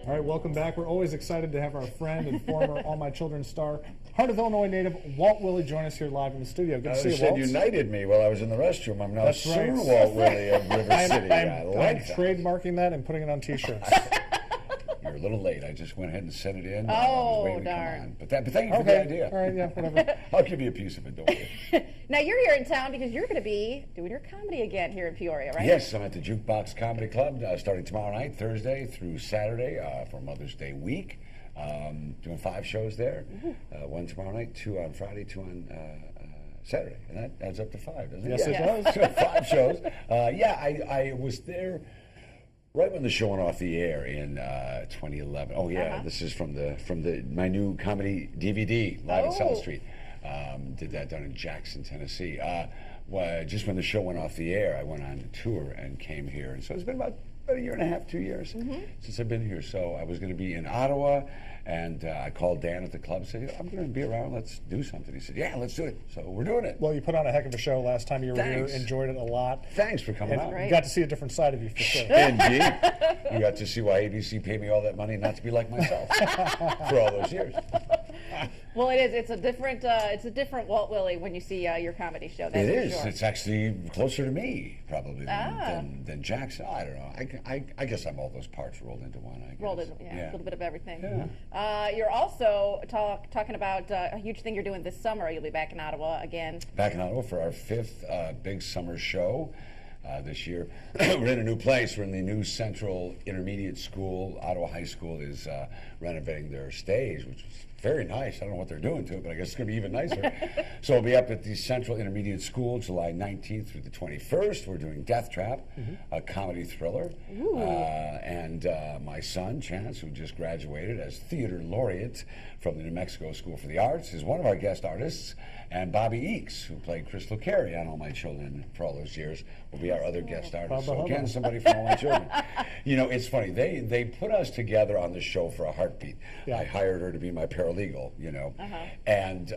All right, welcome back. We're always excited to have our friend and former All My Children star, Heart of Illinois native Walt Willey join us here live in the studio. Good to see you, Walt. You knighted me while I was in the restroom. I'm now That's Sir right. Walt Willey of River City. I like I'm that. trademarking that and putting it on T-shirts. You're a little late. I just went ahead and sent it in. Oh, I was waiting darn. To come on. But thank you for the idea. All right, yeah, whatever. I'll give you a piece of it, don't worry. Now, you're here in town because you're going to be doing your comedy again here in Peoria, right? Yes, I'm at the Jukebox Comedy Club starting tomorrow night, Thursday through Saturday for Mother's Day week. Doing 5 shows there. One tomorrow night, 2 on Friday, 2 on Saturday. And that adds up to 5, doesn't it? Yes, it does. So 5 shows. I was there right when the show went off the air in 2011. Oh yeah, this is from my new comedy DVD live at South Street. Did that down in Jackson, Tennessee. Just when the show went off the air, I went on a tour and came here, and so it's been about a year and a half, 2 years since I've been here. So I was going to be in Ottawa, and I called Dan at the club and said, I'm going to be around, let's do something. He said, yeah, let's do it. So we're doing it. Well, you put on a heck of a show last time you were Thanks. here. Enjoyed it a lot. Thanks for coming out. You got to see a different side of you for sure. Indeed. You got to see why ABC paid me all that money not to be like myself for all those years. Well, it is. It's a different Walt Willey when you see your comedy show. That's It for is. Sure. It's actually closer to me, probably, than Jackson. I don't know. I guess I'm all those parts rolled into one, I guess. Rolled in, a little bit of everything. Yeah. You're also talking about a huge thing you're doing this summer. You'll be back in Ottawa again. Back in Ottawa for our 5th big summer show this year. We're in a new place. We're in the new Central Intermediate School. Ottawa High School is renovating their stage, which is very nice. I don't know what they're doing to it, but I guess it's going to be even nicer. So we'll be up at the Central Intermediate School July 19th through the 21st. We're doing Death Trap, a comedy thriller. And my son, Chance, who just graduated as theater laureate from the New Mexico School for the Arts, is one of our guest artists. And Bobby Eakes, who played Crystal Carey on All My Children for all those years, will be our other guest artist. So again, somebody from All My Children. You know, it's funny. They put us together on the show for a heartbeat. Yeah. I hired her to be my paralegal, you know. And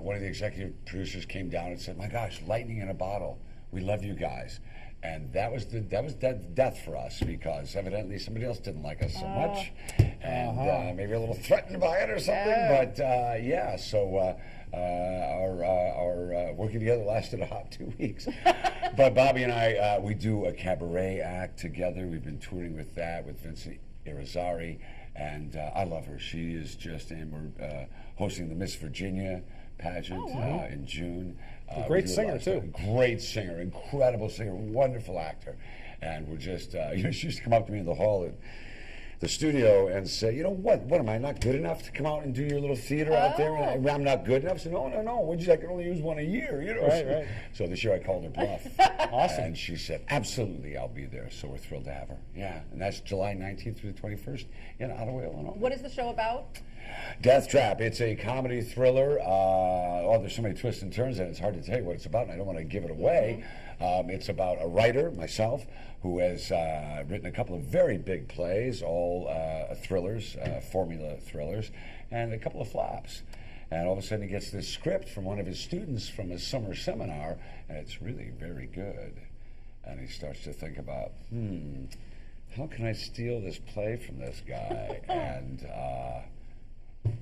one of the executive producers came down and said, my gosh, lightning in a bottle. We love you guys. And that was death for us, because evidently somebody else didn't like us so much, and maybe a little threatened by it or something. But so our working together lasted a hot 2 weeks. But Bobby and I, we do a cabaret act together. We've been touring with that with Vincent Irizarry, and I love her. She is just, and we're hosting the Miss Virginia pageant in June. Great singer, too. Great singer, incredible singer, wonderful actor. And we're just, she used to come up to me in the hall at the studio and say, you know, what am I not good enough to come out and do your little theater out there? And I'm not good enough. I said, no, I can only use one a year, you know. Right. So this year I called her bluff. Awesome. And she said, absolutely, I'll be there. So we're thrilled to have her. Yeah, and that's July 19th through the 21st in Ottawa, Illinois. What is the show about? Death Trap. It's a comedy thriller. There's so many twists and turns, and it's hard to tell you what it's about, and I don't want to give it away. It's about a writer, myself, who has written a couple of very big plays, all thrillers, formula thrillers, and a couple of flops. And all of a sudden he gets this script from one of his students from his summer seminar, and it's really very good. And he starts to think about, how can I steal this play from this guy? And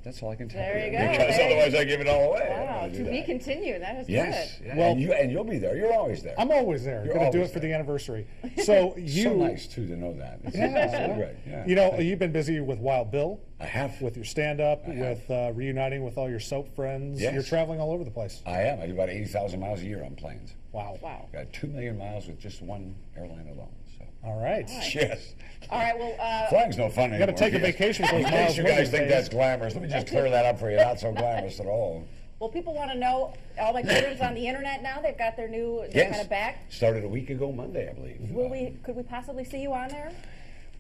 that's all I can tell you. There you go. Because otherwise I give it all away. Wow, to be continued. That is yes. good. Yeah. Well, and you'll be there. You're always there. I'm always there. You're Going to do always it for there. the anniversary. So So nice, too, to know that. It's so great. Yeah. You know, you've been busy with Wild Bill. I have. With your stand-up, with reuniting with all your soap friends. Yes. You're traveling all over the place. I am. I do about 80,000 miles a year on planes. Wow. Got 2 million miles with just one airline alone. So. All right. Yes. All right, well... Flying's no fun anymore. Got to take a vacation with those In miles. case you guys think that's glamorous, let me just clear that up for you. Not so glamorous at all. Well, people want to know, All My Children's on the internet now. They've got their kind of back. Started a week ago Monday, I believe. Could we possibly see you on there?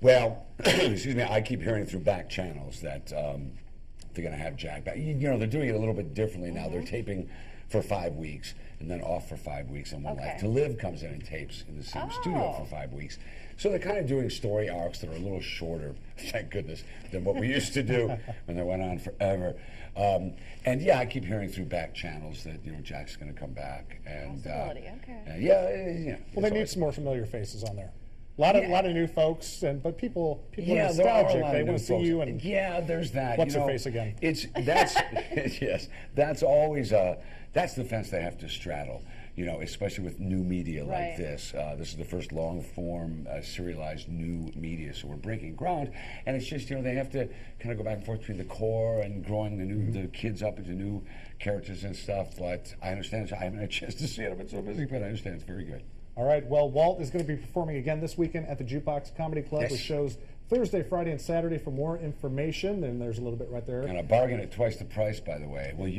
Well, excuse me, I keep hearing through back channels that they're going to have Jack back. You know, they're doing it a little bit differently now. They're taping for 5 weeks and then off for 5 weeks, and One Life to Live comes in and tapes in the same studio for 5 weeks. So they're kind of doing story arcs that are a little shorter, thank goodness, than what we used to do when they went on forever. And yeah, I keep hearing through back channels that Jack's going to come back. And Possibility, okay. yeah. Well, they need some more familiar faces on there. lot of new folks, but people are there are a nostalgic. lot They of want new to see folks. you and Yeah, there's that. what's her face again? That's yes, that's always that's the fence they have to straddle. Especially with new media Right. like this. This is the first long-form serialized new media, so we're breaking ground. And it's just they have to kind of go back and forth between the core and growing the kids up into new characters and stuff. But I understand. I haven't had a chance to see it. I've been so busy, but I understand it's very good. All right. Well, Walt is going to be performing again this weekend at the Jukebox Comedy Club Yes. with shows Thursday, Friday, and Saturday. For more information, and there's a little bit right there. And a bargain at twice the price, by the way. Well, I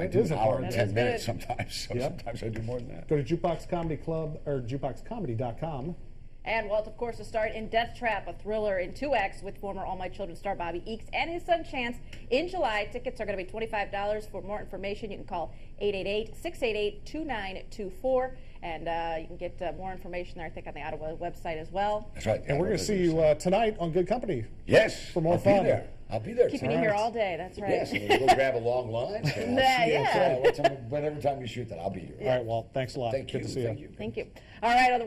It do is an a hour and bargain. 10 That is minutes good. sometimes, so Yep. sometimes I do more than that. Go to Jukebox Comedy Club or jukeboxcomedy.com. And Walt, of course, will start in Death Trap, a thriller in 2X with former All My Children star Bobby Eakes and his son Chance in July. Tickets are going to be $25. For more information, you can call 888-688-2924. And you can get more information there, I think, on the Ottawa website as well. That's right. And we're going to see you tonight on Good Company. Yes. for more I'll fun. Be there. I'll be there. Keeping you tonight. here all day, that's right. Yes, and we'll go grab a long lunch. And I'll see you Yeah. whatever time you shoot that, I'll be here. All right, Walt. Thanks a lot. Thank Good you. to see Thank you. you. Thank you. All right, on the